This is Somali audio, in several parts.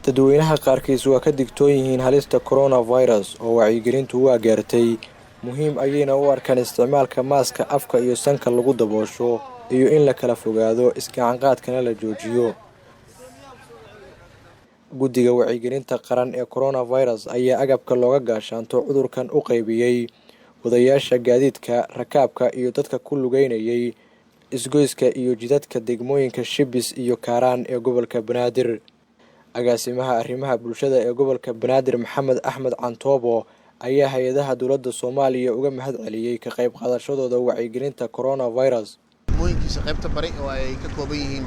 dadweynaha qaarkiis waa ka digtoon yihiin halista coronavirus oo wacyigelintu waa gaartay muhiim ayayna u arkaan isticmaalka maaska afka iyo sanka lagu daboosho iyo in la kala fogaado isgacanqaadkana la joojiyo. Guddiga wacyigelinta qaran ee coronavirus ayaa agabka looga gaashaanto cudurkan u qaybiyay wadayaasha gaadiidka, rakaabka iyo dadka ku lugeynayay isgoyska iyo jidadka degmooyinka Shibis iyo Kaaraan ee gobolka Banaadir. Agaasimaha arrimaha bulshada ee gobolka Banaadir Maxamed Axmed Cantoobo ayaa hay'adaha dowladda Soomaaliya uga mahad celiyay ka qayb qaadashadooda wacyigelinta coronavirus. degmooyinkiisa qaybta bari oo ay ka kooban yihiin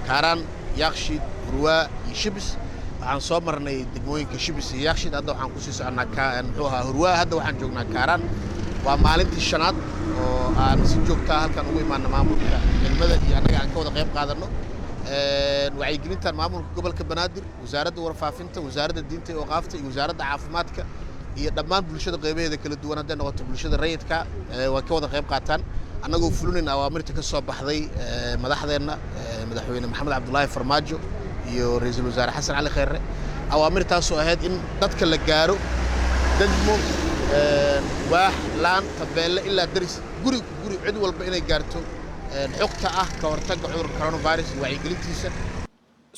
Kaaraan, Yaaqshiid, Hurwaa iyo Shibis. waxaan soo marnay degmooyinka Shibis iyo Yaaqshiid, hadda waxaan ku sii soconaa Hurwaa, hadda waxaan joognaa Kaaraan. waa maalintii shanaad oo aan si joogto ah halkan ugu imaano maamulka degmada iyo annaga aan ka wada qayb qaadano wacyigelintan maamulka gobolka Banaadir, wasaaradda warfaafinta, wasaaradda diinta iyo waqaafta iyo wasaaradda caafimaadka iyo dhammaan bulshada qaybaheeda kala duwan hadday noqoto bulshada rayidka waa ka wada qayb qaataan annagoo fulinayn awaamirta ka soo baxday madaxdeenna madaxweyne Maxamed Cabdullaahi Farmaajo iyo ra'iisul wasaare Xasan Cali Khayre. awaamirtaasoo ahayd in dadka la gaaro degmo waax laan tabeelle ilaa daris guri cid walba inay gaarto xogta ah ka hortagga cudurka coronavirus wacyigelintiisa.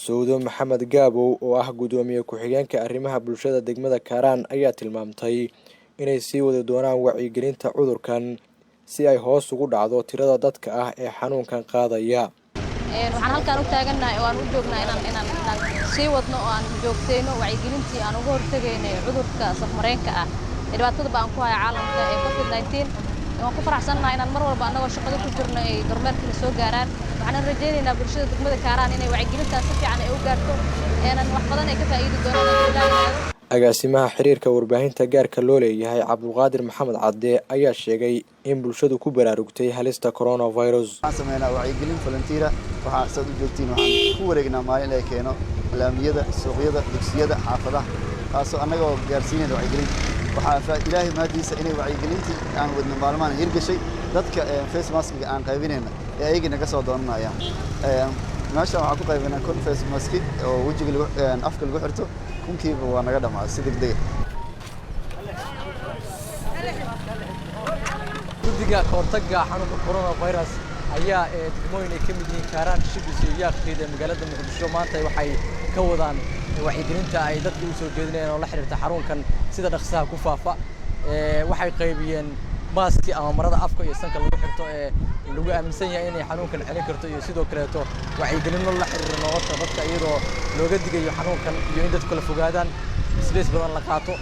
Sowdo Maxamed Gaabow oo ah gudoomiye ku-xigeenka arrimaha bulshada degmada Kaaraan ayaa tilmaamtay inay sii wadi doonaan wacyigelinta cudurkan si ay hoos ugu dhacdo tirada dadka ah ee xanuunkan qaadaya. waxaan halkaan u taaganahay oo aan u joognaa inaan sii wadno oo aan joogteyno wacyigelintii aan uga hortagaynay cudurka safmareenka ah ee dhibaatada baan ku haya caalamka ee COVID-19. waan ku faraxsanahay inaan mar walba annagoo shaqada ku jirno ay kormeerkana soo gaaraan. waxaan rajaynaynaa bulshada degmada Kaaraan inay wacyigelintaas si fiican ay u gaarto wax badan ay ka faa'iidi doonaan. Agaasimaha xiriirka warbaahinta gaarka loo leeyahay Cabdulqaadir Maxamed Cadde ayaa sheegay in bulshadu ku baraarugtay halista coronavirus. waxaan sameynaa wacyigelin volunteer waxaan soo joogtiin waxaan ku wareegnaa maalin ay keeno laamiyada, suuqyada, dugsiyada, xaafadaha taasoo annagoo gaarsiinayna wacyigelin. waxaa ilaahay maadiisa inay wacyigelintii aan wadno maalmahan hirgashay dadka face maskiga aan qaybinayna ee ayagina ka soo doonanayaan. meesha waxaan ku qaybinaa kun face mask oo wajiga afka lagu xirto kunkiiba waa naga dhamaaday si degdeg ah. Guddiga ka hortagga xanuunka coronavirus ayaa degmooyin ay ka mid yihiin Kaaraan, Shibis iyo Yaaqshiid ee magaalada Muqdisho maanta waxay ka wadaan wacyigelinta ay dadka u soo jeedinayaan oo la xiriirta xanuunkan sida dhaqsaha ku faafa. waxay qaybiyeen maaski ama marada afka iyo sanka lagu xirto ee lagu aaminsan yahay inay xanuunkan celin karto iyo sidoo kaleeto wacyigelino la xiriira nolosha dadka iyadoo looga digayo xanuunkan iyo in dadku kala fogaadaan isleys badan la qaato.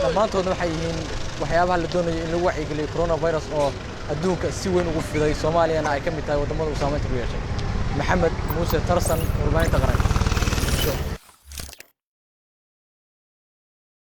dhammaantoodna waxay yihiin waxyaabaha la doonayo in lagu wacyigeliyo coronavirus oo adduunka si weyn ugu fiday, Soomaaliyana ay ka mid tahay wadamada uu saameynta ku yeeshay. Maxamed Muuse Tarsan, warbaahinta qaranka.